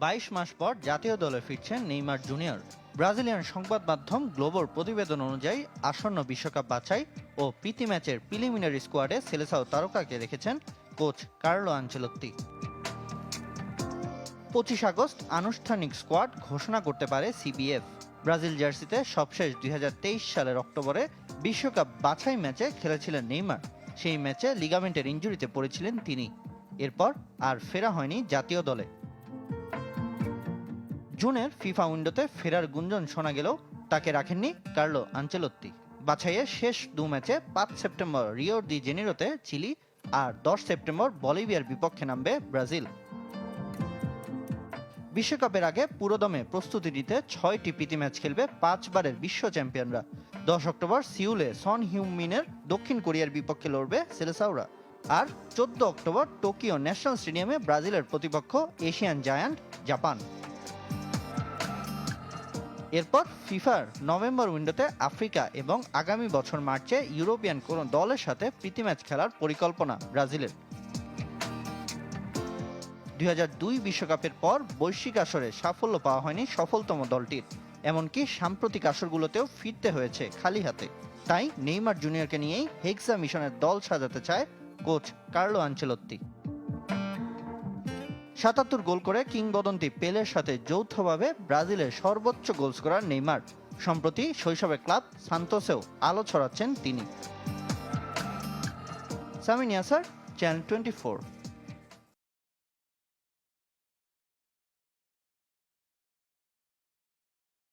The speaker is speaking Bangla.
22 মাস পর জাতীয় দলে ফিরছেন নেইমার জুনিয়র। ব্রাজিলিয়ান সংবাদ মাধ্যম গ্লোবোর প্রতিবেদন অনুযায়ী আসন্ন বিশ্বকাপ বাছাই ও প্রীতি ম্যাচের প্রিলিমিনারি স্কোয়াডে সেলেসাও তারকাকে রেখেছেন কোচ কার্লো আনচেলত্তি। 25 আগস্ট আনুষ্ঠানিক স্কোয়াড ঘোষণা করতে পারে সিবিএফ। ব্রাজিল জার্সিতে সবশেষ 2023 সালের অক্টোবরে বিশ্বকাপ বাছাই ম্যাচে খেলেছিলেন নেইমার। সেই ম্যাচে লিগামেন্টের ইনজুরিতে পড়েছিলেন তিনি। এরপর আর ফেরা হয়নি জাতীয় দলে। জুনের ফিফা উইন্ডোতে ফেরার গুঞ্জন শোনা গেলেও তাকে রাখেননি কার্লো আনচেলত্তি। বাছাইয়ের শেষ 2 ম্যাচে 5 সেপ্টেম্বর রিও ডি জেনিরোতে চিলি আর 10 সেপ্টেম্বর বলিভিয়ার বিপক্ষে নামবে ব্রাজিল। বিশ্বকাপের আগে পুরোদমে প্রস্তুতি নিতে 6টি প্রীতি ম্যাচ খেলবে 5 বারের বিশ্ব চ্যাম্পিয়নরা। 10 অক্টোবর সিউলে সন হিউমিনের দক্ষিণ কোরিয়ার বিপক্ষে লড়বে সেলেসাওরা। আর 14 অক্টোবর টোকিও ন্যাশনাল স্টেডিয়ামে ব্রাজিলের প্রতিপক্ষ এশিয়ান জায়ান্ট জাপান। এরপর ফিফার নভেম্বর উইন্ডোতে আফ্রিকা এবং আগামী বছর মার্চে ইউরোপিয়ান কোনো দলের সাথে প্রীতি ম্যাচ খেলার পরিকল্পনা ব্রাজিলের। 2002 বিশ্বকাপের পর বৈশ্বিক আসরে সাফল্য পাওয়া হয়নি সফলতম দলটির। এমনকি সাম্প্রতিক আসরগুলোতেও ফিরতে হয়েছে খালি হাতে। তাই নেইমার জুনিয়রকে নিয়েই হেক্সা মিশনের দল সাজাতে চায় কোচ কার্লো আনচেলত্তি। 77 গোল করে কিংবদন্তি পেলের সাথে যৌথভাবে ব্রাজিলের সর্বোচ্চ গোল স্কোরার নেইমার। সম্প্রতি শৈশবের ক্লাব সান্তোসেও আলো ছড়াচ্ছেন তিনি। সামিন ইয়াসার, চ্যানেল 24।